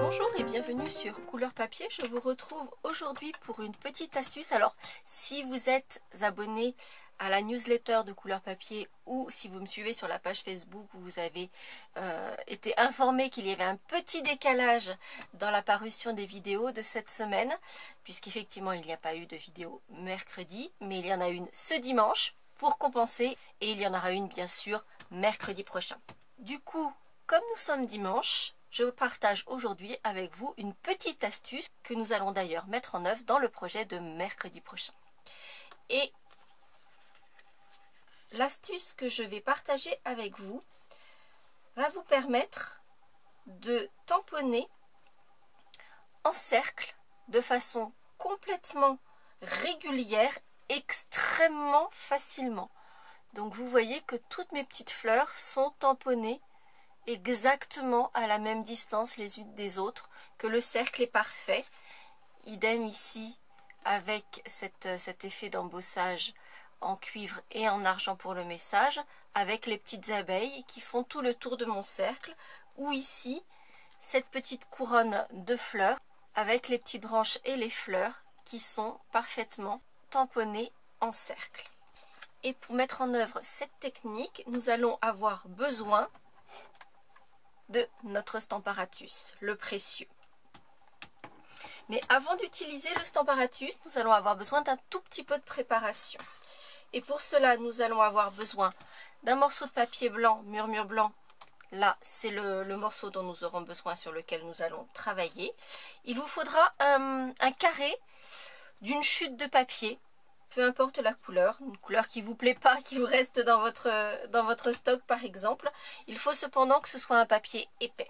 Bonjour et bienvenue sur Couleur Papier. Je vous retrouve aujourd'hui pour une petite astuce. Alors, si vous êtes abonné à la newsletter de Couleur Papier ou si vous me suivez sur la page Facebook où vous avez été informé qu'il y avait un petit décalage dans la parution des vidéos de cette semaine, puisqu'effectivement il n'y a pas eu de vidéo mercredi, mais il y en a une ce dimanche pour compenser et il y en aura une bien sûr mercredi prochain. Du coup, comme nous sommes dimanche, je partage aujourd'hui avec vous une petite astuce que nous allons d'ailleurs mettre en œuvre dans le projet de mercredi prochain. Et l'astuce que je vais partager avec vous va vous permettre de tamponner en cercle de façon complètement régulière, extrêmement facilement. Donc vous voyez que toutes mes petites fleurs sont tamponnées exactement à la même distance les unes des autres, que le cercle est parfait. Idem ici avec cet effet d'embossage en cuivre et en argent pour le message, avec les petites abeilles qui font tout le tour de mon cercle, ou ici cette petite couronne de fleurs avec les petites branches et les fleurs qui sont parfaitement tamponnées en cercle. Et pour mettre en œuvre cette technique, nous allons avoir besoin de notre Stamparatus, le précieux. Mais avant d'utiliser le Stamparatus, nous allons avoir besoin d'un tout petit peu de préparation. Et pour cela, nous allons avoir besoin d'un morceau de papier blanc, murmure blanc. Là, c'est le morceau dont nous aurons besoin, sur lequel nous allons travailler. Il vous faudra un carré d'une chute de papier, peu importe la couleur, une couleur qui ne vous plaît pas, qui vous reste dans votre stock par exemple. Il faut cependant que ce soit un papier épais.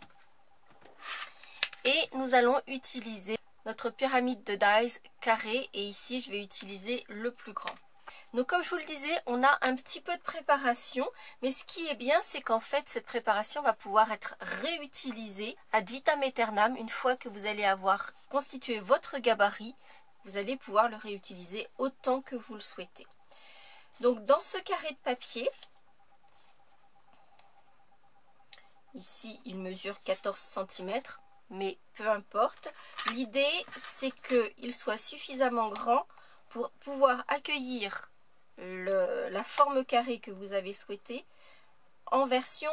Et nous allons utiliser notre pyramide de dies carré, et ici je vais utiliser le plus grand. Donc comme je vous le disais, on a un petit peu de préparation, mais ce qui est bien, c'est qu'en fait cette préparation va pouvoir être réutilisée ad vitam aeternam. Une fois que vous allez avoir constitué votre gabarit, vous allez pouvoir le réutiliser autant que vous le souhaitez. Donc dans ce carré de papier, ici il mesure 14 cm, mais peu importe. L'idée c'est qu'il soit suffisamment grand pour pouvoir accueillir la forme carrée que vous avez souhaitée en version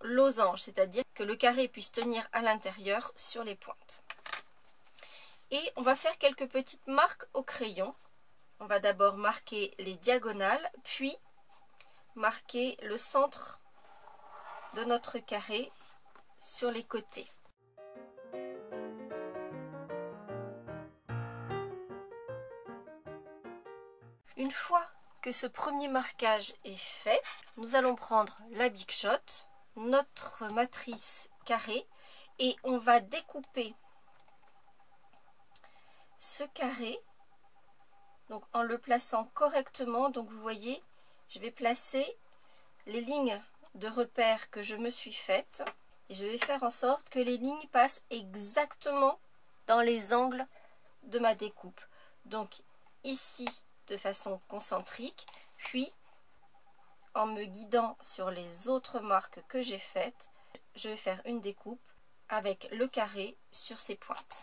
losange, c'est-à-dire que le carré puisse tenir à l'intérieur sur les pointes. Et on va faire quelques petites marques au crayon. On va d'abord marquer les diagonales, puis marquer le centre de notre carré sur les côtés. Une fois que ce premier marquage est fait, nous allons prendre la Big Shot, notre matrice carrée, et on va découper ce carré, donc en le plaçant correctement. Donc vous voyez, je vais placer les lignes de repère que je me suis faites et je vais faire en sorte que les lignes passent exactement dans les angles de ma découpe. Donc ici de façon concentrique, puis en me guidant sur les autres marques que j'ai faites, je vais faire une découpe avec le carré sur ces pointes.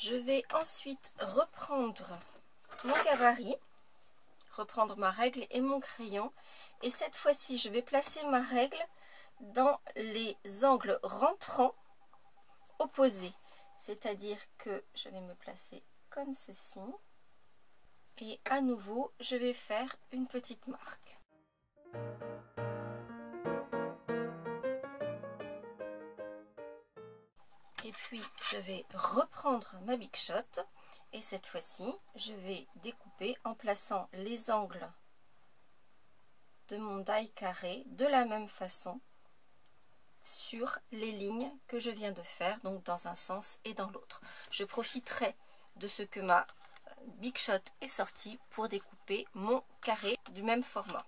Je vais ensuite reprendre mon gabarit, reprendre ma règle et mon crayon, et cette fois-ci je vais placer ma règle dans les angles rentrants opposés, c'est-à-dire que je vais me placer comme ceci et à nouveau je vais faire une petite marque. Et puis je vais reprendre ma Big Shot et cette fois-ci je vais découper en plaçant les angles de mon die carré de la même façon sur les lignes que je viens de faire, donc dans un sens et dans l'autre. Je profiterai de ce que ma Big Shot est sortie pour découper mon carré du même format.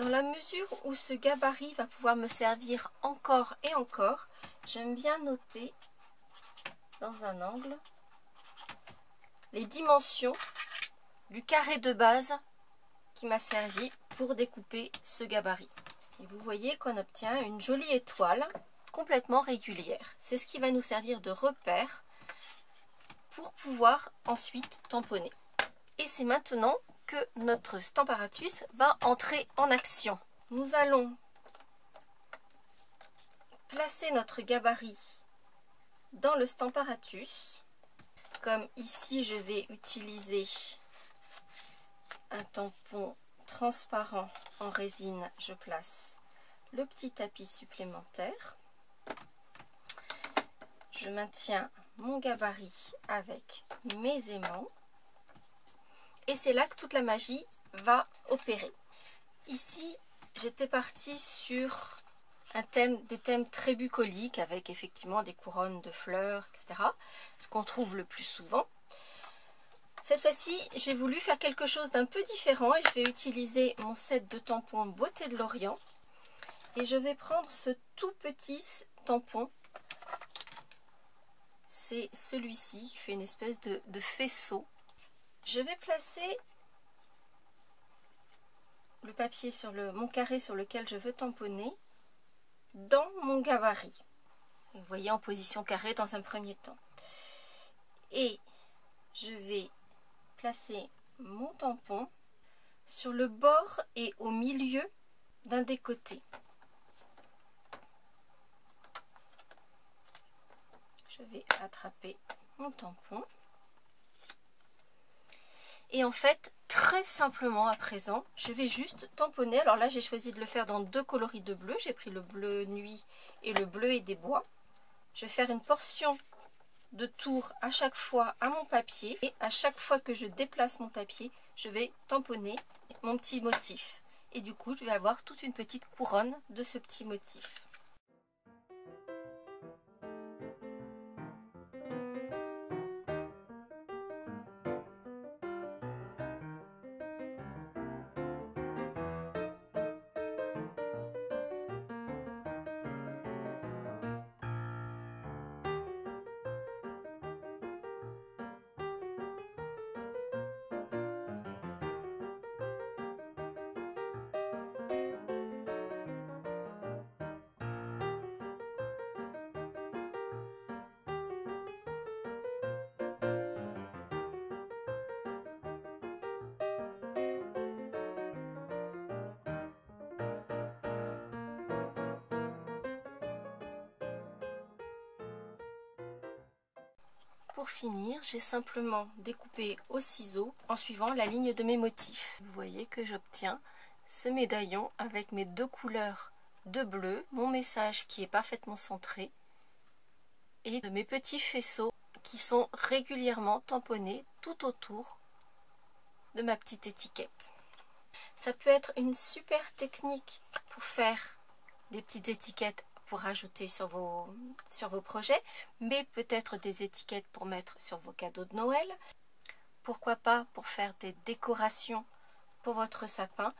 Dans la mesure où ce gabarit va pouvoir me servir encore et encore, j'aime bien noter dans un angle les dimensions du carré de base qui m'a servi pour découper ce gabarit. Et vous voyez qu'on obtient une jolie étoile complètement régulière. C'est ce qui va nous servir de repère pour pouvoir ensuite tamponner. Et c'est maintenant que notre Stamparatus va entrer en action. Nous allons placer notre gabarit dans le Stamparatus. Comme ici, je vais utiliser un tampon transparent en résine, je place le petit tapis supplémentaire. Je maintiens mon gabarit avec mes aimants. Et c'est là que toute la magie va opérer. Ici, j'étais partie sur des thèmes très bucoliques avec effectivement des couronnes de fleurs, etc. Ce qu'on trouve le plus souvent. Cette fois-ci, j'ai voulu faire quelque chose d'un peu différent et je vais utiliser mon set de tampons Beauté de l'Orient. Et je vais prendre ce tout petit tampon. C'est celui-ci qui fait une espèce de faisceau. Je vais placer le papier sur mon carré sur lequel je veux tamponner dans mon gabarit. Et vous voyez en position carrée dans un premier temps. Et je vais placer mon tampon sur le bord et au milieu d'un des côtés. Je vais attraper mon tampon. Et en fait, très simplement à présent, je vais juste tamponner. Alors là, j'ai choisi de le faire dans deux coloris de bleu. J'ai pris le bleu nuit et le bleu et des bois. Je vais faire une portion de tour à chaque fois à mon papier. Et à chaque fois que je déplace mon papier, je vais tamponner mon petit motif. Et du coup, je vais avoir toute une petite couronne de ce petit motif. Pour finir, j'ai simplement découpé au ciseau en suivant la ligne de mes motifs. Vous voyez que j'obtiens ce médaillon avec mes deux couleurs de bleu, mon message qui est parfaitement centré et mes petits faisceaux qui sont régulièrement tamponnés tout autour de ma petite étiquette. Ça peut être une super technique pour faire des petites étiquettes pour rajouter sur vos projets, mais peut-être des étiquettes pour mettre sur vos cadeaux de Noël. Pourquoi pas pour faire des décorations pour votre sapin.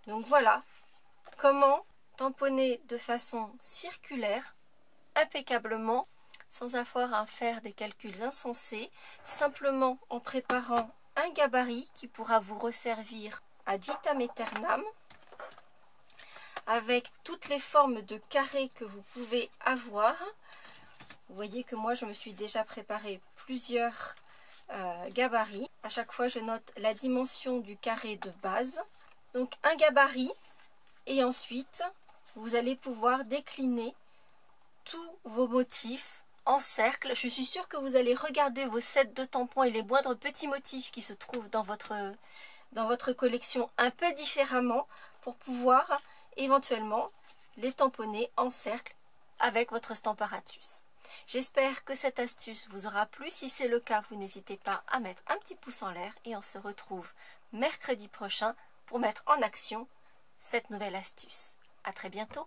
Donc voilà comment tamponner de façon circulaire, impeccablement, sans avoir à faire des calculs insensés, simplement en préparant un gabarit qui pourra vous resservir ad vitam aeternam, avec toutes les formes de carrés que vous pouvez avoir. Vous voyez que moi je me suis déjà préparé plusieurs gabarits. À chaque fois je note la dimension du carré de base. Donc un gabarit et ensuite vous allez pouvoir décliner tous vos motifs en cercle. Je suis sûre que vous allez regarder vos sets de tampons et les moindres petits motifs qui se trouvent dans votre collection un peu différemment pour pouvoir éventuellement les tamponner en cercle avec votre Stamparatus. J'espère que cette astuce vous aura plu. Si c'est le cas, vous n'hésitez pas à mettre un petit pouce en l'air et on se retrouve mercredi prochain pour mettre en action cette nouvelle astuce. À très bientôt.